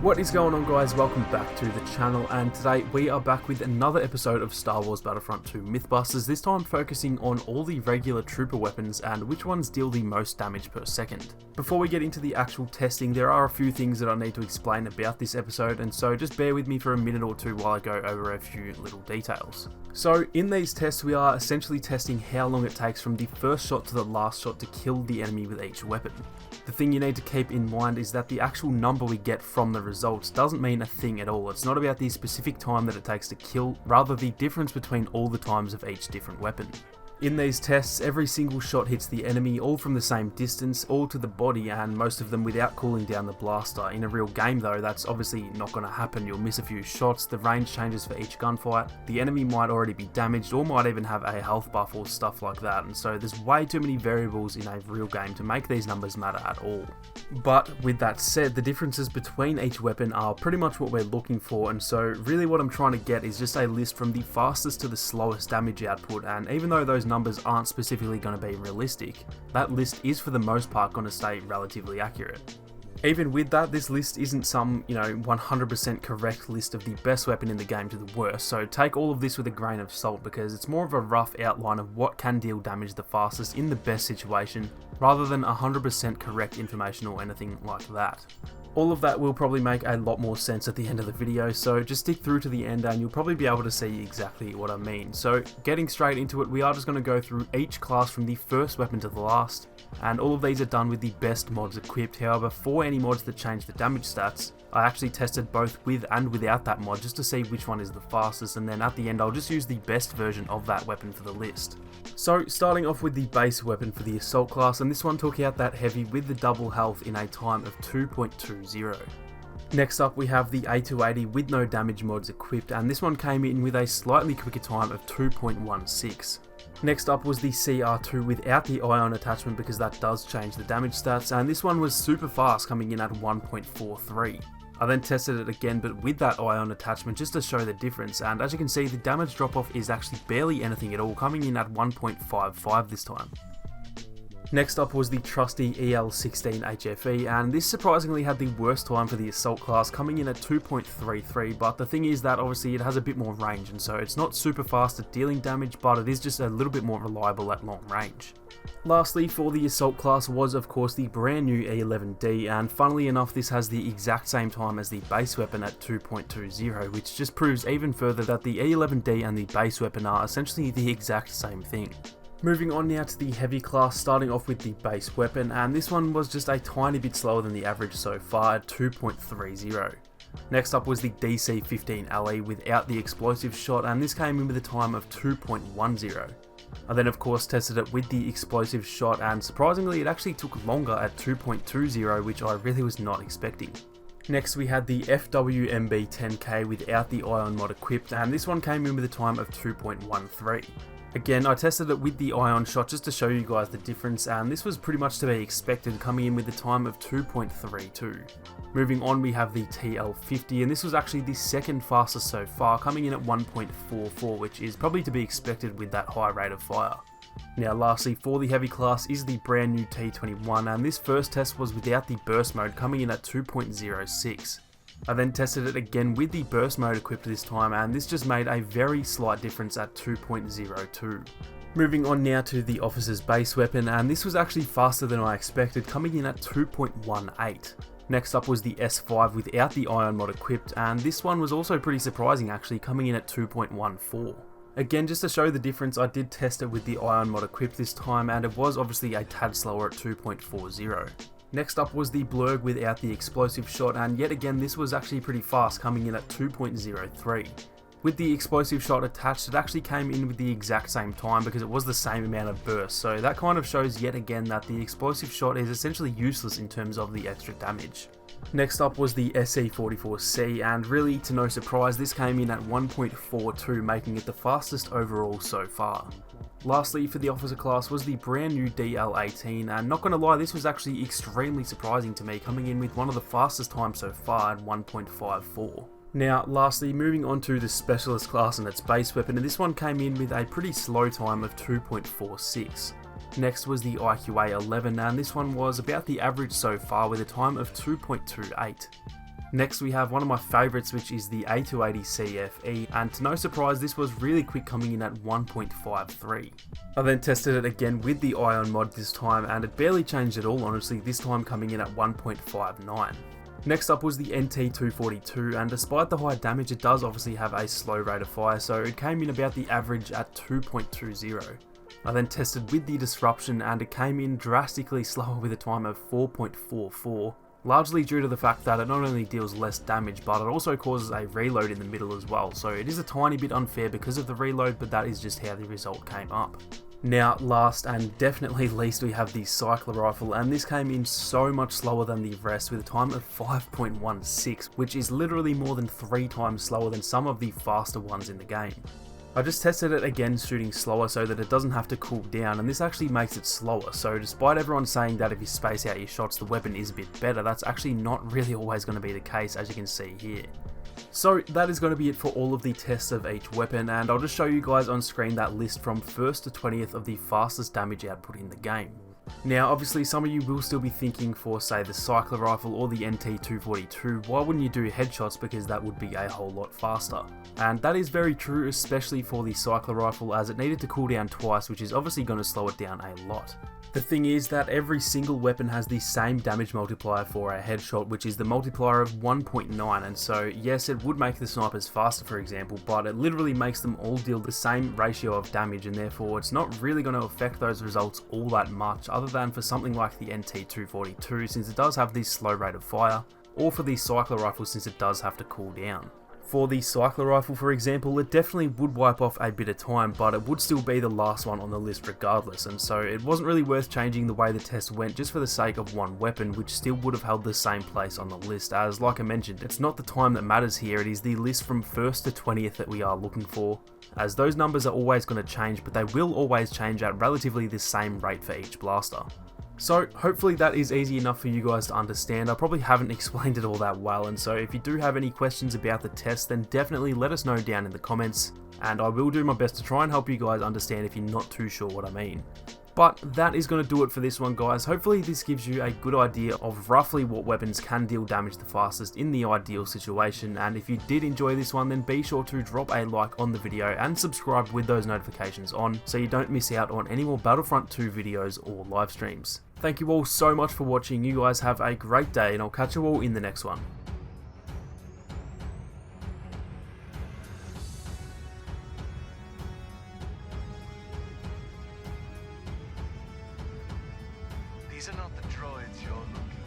What is going on, guys? Welcome back to the channel, and today we are back with another episode of Star Wars Battlefront 2 Mythbusters, this time focusing on all the regular trooper weapons and which ones deal the most damage per second. Before we get into the actual testing, there are a few things that I need to explain about this episode, and so just bear with me for a minute or two while I go over a few little details. So in these tests we are essentially testing how long it takes from the first shot to the last shot to kill the enemy with each weapon. The thing you need to keep in mind is that the actual number we get from the results doesn't mean a thing at all. It's not about the specific time that it takes to kill, rather the difference between all the times of each different weapon. In these tests, every single shot hits the enemy, all from the same distance, all to the body, and most of them without cooling down the blaster. In a real game though, that's obviously not going to happen. You'll miss a few shots, the range changes for each gunfight, the enemy might already be damaged or might even have a health buff or stuff like that, and so there's way too many variables in a real game to make these numbers matter at all. But with that said, the differences between each weapon are pretty much what we're looking for, and so really what I'm trying to get is just a list from the fastest to the slowest damage output, and even though those numbers aren't specifically going to be realistic, that list is for the most part going to stay relatively accurate. Even with that, this list isn't some, 100% correct list of the best weapon in the game to the worst, so take all of this with a grain of salt because it's more of a rough outline of what can deal damage the fastest in the best situation, rather than 100% correct information or anything like that. All of that will probably make a lot more sense at the end of the video, so just stick through to the end and you'll probably be able to see exactly what I mean. So getting straight into it, we are just going to go through each class from the first weapon to the last, and all of these are done with the best mods equipped. However, for any mods that change the damage stats, I actually tested both with and without that mod just to see which one is the fastest, and then at the end I'll just use the best version of that weapon for the list. So starting off with the base weapon for the assault class, and this one took out that heavy with the double health in a time of 2.20. Next up we have the A280 with no damage mods equipped, and this one came in with a slightly quicker time of 2.16. Next up was the CR2 without the ion attachment because that does change the damage stats, and this one was super fast, coming in at 1.43. I then tested it again but with that ion attachment just to show the difference, and as you can see the damage drop off is actually barely anything at all, coming in at 1.55 this time. Next up was the trusty EL16 HFE, and this surprisingly had the worst time for the assault class, coming in at 2.33, but the thing is that obviously it has a bit more range, and so it's not super fast at dealing damage, but it is just a little bit more reliable at long range. Lastly, for the assault class was of course the brand new E11D, and funnily enough this has the exact same time as the base weapon at 2.20, which just proves even further that the E11D and the base weapon are essentially the exact same thing. Moving on now to the heavy class, starting off with the base weapon, and this one was just a tiny bit slower than the average so far at 2.30. Next up was the DC-15LE without the explosive shot, and this came in with a time of 2.10. I then of course tested it with the explosive shot, and surprisingly it actually took longer at 2.20, which I really was not expecting. Next we had the FWMB-10K without the ion mod equipped, and this one came in with a time of 2.13. Again, I tested it with the ion shot just to show you guys the difference, and this was pretty much to be expected, coming in with a time of 2.32. Moving on we have the TL50, and this was actually the second fastest so far, coming in at 1.44, which is probably to be expected with that high rate of fire. Now lastly, for the heavy class is the brand new T21, and this first test was without the burst mode, coming in at 2.06. I then tested it again with the burst mode equipped this time, and this just made a very slight difference at 2.02. Moving on now to the officer's base weapon, and this was actually faster than I expected, coming in at 2.18. Next up was the S5 without the ion mod equipped, and this one was also pretty surprising actually, coming in at 2.14. Again, just to show the difference, I did test it with the ion mod equipped this time, and it was obviously a tad slower at 2.40. Next up was the Blurg without the explosive shot, and yet again this was actually pretty fast, coming in at 2.03. With the explosive shot attached, it actually came in with the exact same time because it was the same amount of burst, so that kind of shows yet again that the explosive shot is essentially useless in terms of the extra damage. Next up was the SE44C, and really to no surprise this came in at 1.42, making it the fastest overall so far. Lastly, for the officer class was the brand new DL18, and not gonna lie, this was actually extremely surprising to me, coming in with one of the fastest times so far at 1.54. Now lastly, moving on to the specialist class and its base weapon, and this one came in with a pretty slow time of 2.46. Next was the IQA11, and this one was about the average so far with a time of 2.28. Next we have one of my favourites, which is the A280 CFE, and to no surprise this was really quick, coming in at 1.53. I then tested it again with the Ion mod this time, and it barely changed at all honestly, this time coming in at 1.59. Next up was the NT242, and despite the high damage, it does obviously have a slow rate of fire, so it came in about the average at 2.20. I then tested with the disruption, and it came in drastically slower with a time of 4.44. Largely due to the fact that it not only deals less damage, but it also causes a reload in the middle as well, so it is a tiny bit unfair because of the reload, but that is just how the result came up. Now, last and definitely least, we have the Cycler Rifle, and this came in so much slower than the rest with a time of 5.16, which is literally more than 3 times slower than some of the faster ones in the game. I just tested it again shooting slower so that it doesn't have to cool down, and this actually makes it slower, so despite everyone saying that if you space out your shots the weapon is a bit better, that's actually not really always going to be the case, as you can see here. So that is going to be it for all of the tests of each weapon, and I'll just show you guys on screen that list from 1st to 20th of the fastest damage output in the game. Now obviously some of you will still be thinking, for say the Cycler Rifle or the NT242, why wouldn't you do headshots, because that would be a whole lot faster. And that is very true, especially for the Cycler Rifle, as it needed to cool down twice, which is obviously going to slow it down a lot. The thing is that every single weapon has the same damage multiplier for a headshot, which is the multiplier of 1.9, and so yes, it would make the snipers faster for example, but it literally makes them all deal the same ratio of damage, and therefore it's not really going to affect those results all that much, other than for something like the NT242 since it does have this slow rate of fire, or for the Cycler Rifle since it does have to cool down. For the Cycler Rifle for example, it definitely would wipe off a bit of time, but it would still be the last one on the list regardless, and so it wasn't really worth changing the way the test went just for the sake of one weapon, which still would have held the same place on the list, as like I mentioned, it's not the time that matters here, it is the list from 1st to 20th that we are looking for, as those numbers are always going to change, but they will always change at relatively the same rate for each blaster. So hopefully that is easy enough for you guys to understand. I probably haven't explained it all that well, and so if you do have any questions about the test, then definitely let us know down in the comments, and I will do my best to try and help you guys understand if you're not too sure what I mean. But that is going to do it for this one guys. Hopefully this gives you a good idea of roughly what weapons can deal damage the fastest in the ideal situation, and if you did enjoy this one then be sure to drop a like on the video and subscribe with those notifications on so you don't miss out on any more Battlefront 2 videos or live streams. Thank you all so much for watching, you guys have a great day and I'll catch you all in the next one. These are not the droids you're looking